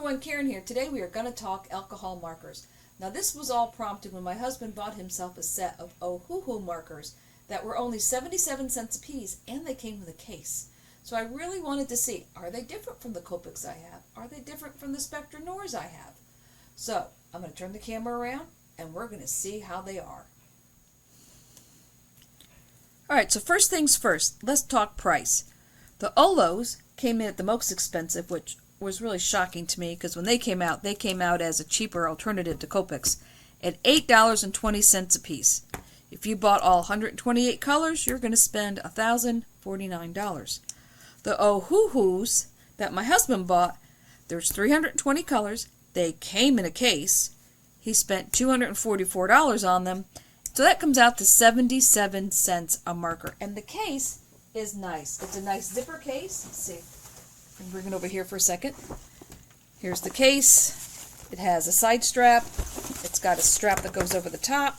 everyone, Karen here. Today we are going to talk alcohol markers. Now this was all prompted when my husband bought himself a set of Ohuhu markers that were only 77 cents a piece, and they came with a case. So I really wanted to see, are they different from the Copics I have? Are they different from the Spectra Noirs I have? So I'm going to turn the camera around and we're going to see how they are. Alright, so first things first, let's talk price. The Olos came in at the most expensive, which was really shocking to me because when they came out as a cheaper alternative to Copics at $8.20 a piece. If you bought all 128 colors, you're going to spend $1,049. The Ohuhus that my husband bought, there's 320 colors. They came in a case. He spent $244 on them. So that comes out to 77 cents a marker. And the case is nice. It's a nice zipper case. Let's see. I'm bring it over here for a second. Here's the case. It has a side strap. It's got a strap that goes over the top.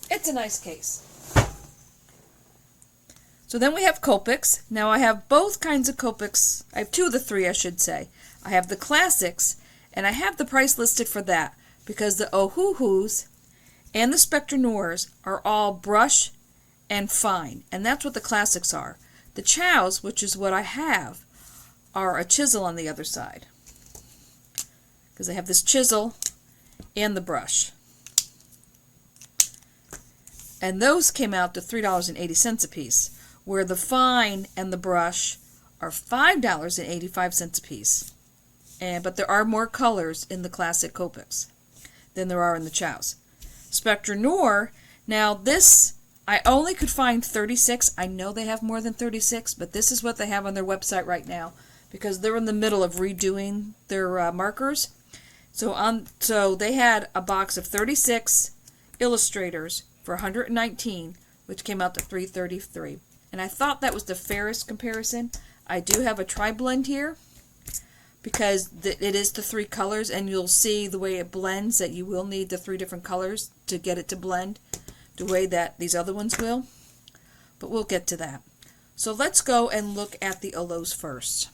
It's a nice case. So then we have Copics. Now I have both kinds of Copics. I have two of the three, I should say. I have the Classics, and I have the price listed for that because the Ohuhus and the Spectra Noirs are all brush and fine, and that's what the Classics are. The Chows, which is what I have, are a chisel on the other side because they have this chisel and the brush. And those came out to $3.80 a piece, where the fine and the brush are $5.85 a piece. But there are more colors in the Classic Copics than there are in the Chows. Spectra Noir, now this, I only could find 36. I know they have more than 36, but this is what they have on their website right now because they're in the middle of redoing their markers. So they had a box of 36 illustrators for $119, which came out to $333. And I thought that was the fairest comparison. I do have a tri-blend here because it is the three colors, and you'll see the way it blends that you will need the three different colors to get it to blend the way that these other ones will. But we'll get to that. So let's go and look at the Olos first.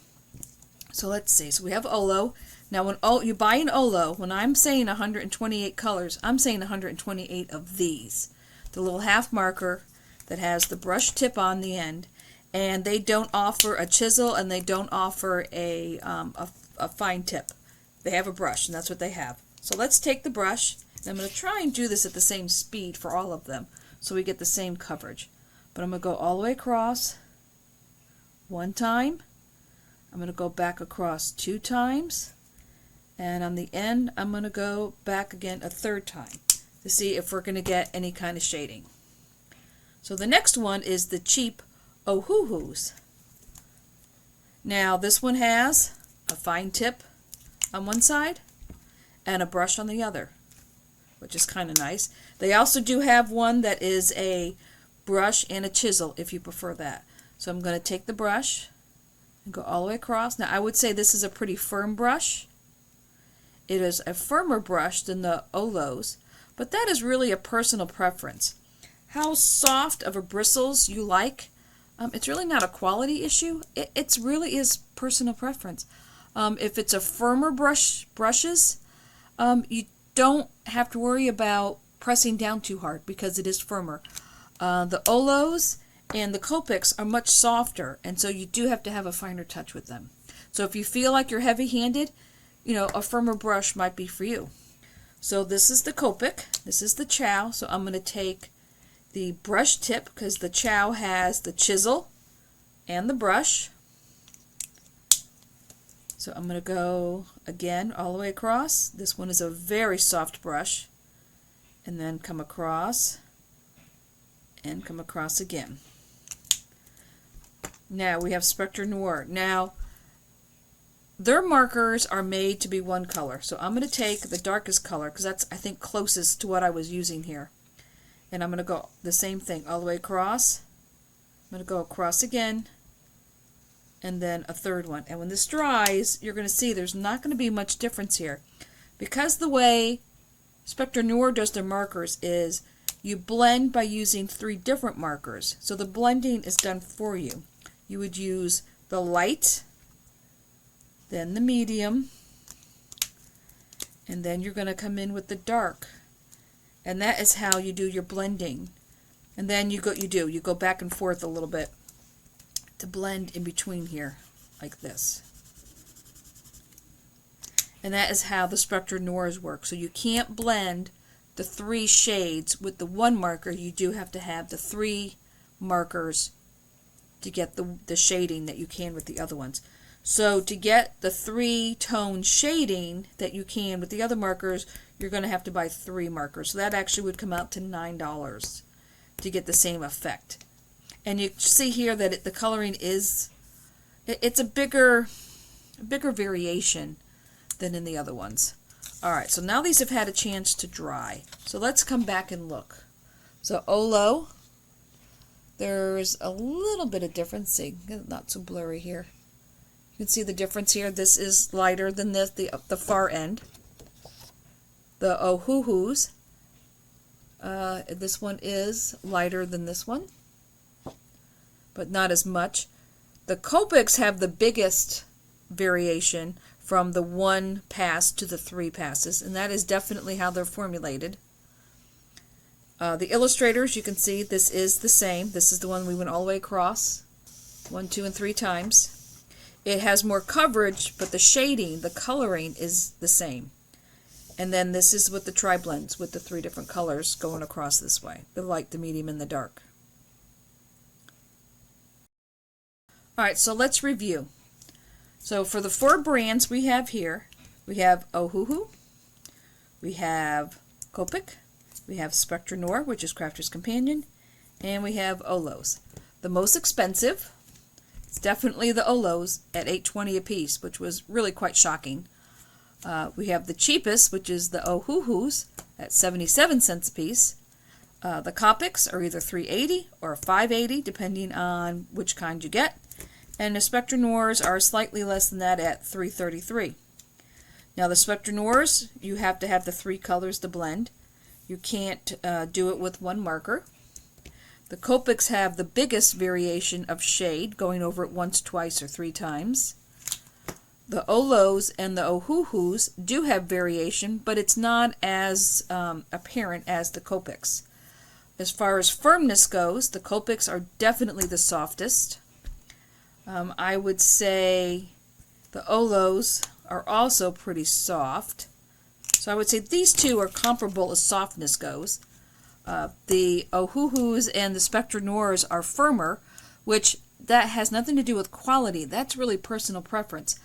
So let's see. So we have Olo. Now when you buy an Olo, when I'm saying 128 colors, I'm saying 128 of these. The little half marker that has the brush tip on the end, and they don't offer a chisel and they don't offer a fine tip. They have a brush, and that's what they have. So let's take the brush, and I'm going to try and do this at the same speed for all of them so we get the same coverage. But I'm going to go all the way across one time. I'm going to go back across 2 times, and on the end I'm going to go back again a 3rd time to see if we're going to get any kind of shading. So the next one is the cheap Ohuhus. Now this one has a fine tip on one side and a brush on the other, which is kind of nice. They also do have one that is a brush and a chisel if you prefer that. So I'm going to take the brush and go all the way across. Now I would say this is a pretty firm brush. It is a firmer brush than the Olos, but that is really a personal preference. How soft of a bristles you like, it's really not a quality issue. It really is personal preference. If it's a firmer brushes, you don't have to worry about pressing down too hard because it is firmer. The Olos and the Copics are much softer, and so you do have to have a finer touch with them. So if you feel like you're heavy-handed, a firmer brush might be for you. So this is the Copic, this is the Chow, so I'm going to take the brush tip because the Chow has the chisel and the brush. So I'm going to go again all the way across. This one is a very soft brush, and then come across and come across again. Now we have Spectra Noir. Now their markers are made to be one color, so I'm going to take the darkest color because that's, I think, closest to what I was using here. And I'm going to go the same thing all the way across. I'm going to go across again, and then a 3rd one. And when this dries, you're going to see there's not going to be much difference here. Because the way Spectra Noir does their markers is you blend by using 3 different markers. So the blending is done for you. You would use the light, then the medium, And then you're going to come in with the dark. And that is how you do your blending. And then you go back and forth a little bit to blend in between here, like this. And that is how the Spectra Noirs work. So you can't blend the 3 shades with the 1 marker. You do have to have the 3 markers to get the shading that you can with the other ones. So to get the 3-tone shading that you can with the other markers, you're going to have to buy 3 markers. So that actually would come out to $9 to get the same effect. And you see here that the coloring is, it's a bigger variation than in the other ones. Alright, so now these have had a chance to dry. So let's come back and look. So Olo, there's a little bit of difference. See, not so blurry here. You can see the difference here. This is lighter than this, the far end. The Ohuhus, this one is lighter than this one, but not as much. The Copics have the biggest variation from the 1 pass to the 3 passes, and that is definitely how they're formulated. The illustrators, you can see this is the same. This is the one we went all the way across, 1, 2, and 3 times. It has more coverage, but the shading, the coloring is the same. And then this is with the tri-blends, with the 3 different colors going across this way, the light, the medium, and the dark. Alright, so let's review. So for the 4 brands we have here, we have Ohuhu, we have Copic, we have Spectra Noir, which is Crafter's Companion, and we have Olos. The most expensive, it's definitely the Olos at $8.20 a piece, which was really quite shocking. We have the cheapest, which is the Ohuhus at 77 cents a piece. The Copics are either $3.80 or $5.80, depending on which kind you get. And the Spectra Noirs are slightly less than that at $3.33. Now the Spectra Noirs, you have to have the 3 colors to blend. You can't do it with 1 marker. The Copics have the biggest variation of shade, going over it once, twice, or 3 times. The Olos and the Ohuhus do have variation, but it's not as apparent as the Copics. As far as firmness goes, the Copics are definitely the softest. I would say the Olos are also pretty soft. So I would say these 2 are comparable as softness goes. The Ohuhus and the Spectra Noirs are firmer, which that has nothing to do with quality. That's really personal preference.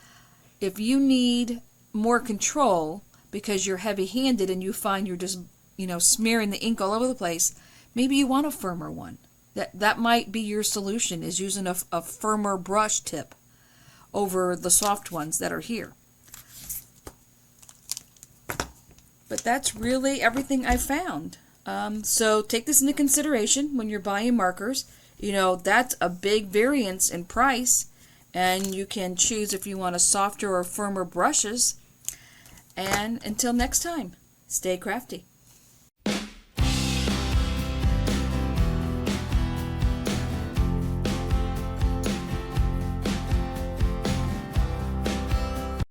If you need more control because you're heavy-handed and you find you're just, smearing the ink all over the place, maybe you want a firmer one. That might be your solution, is using a firmer brush tip over the soft ones that are here. But that's really everything I found. So take this into consideration when you're buying markers. That's a big variance in price, and you can choose if you want a softer or firmer brushes. And until next time, stay crafty.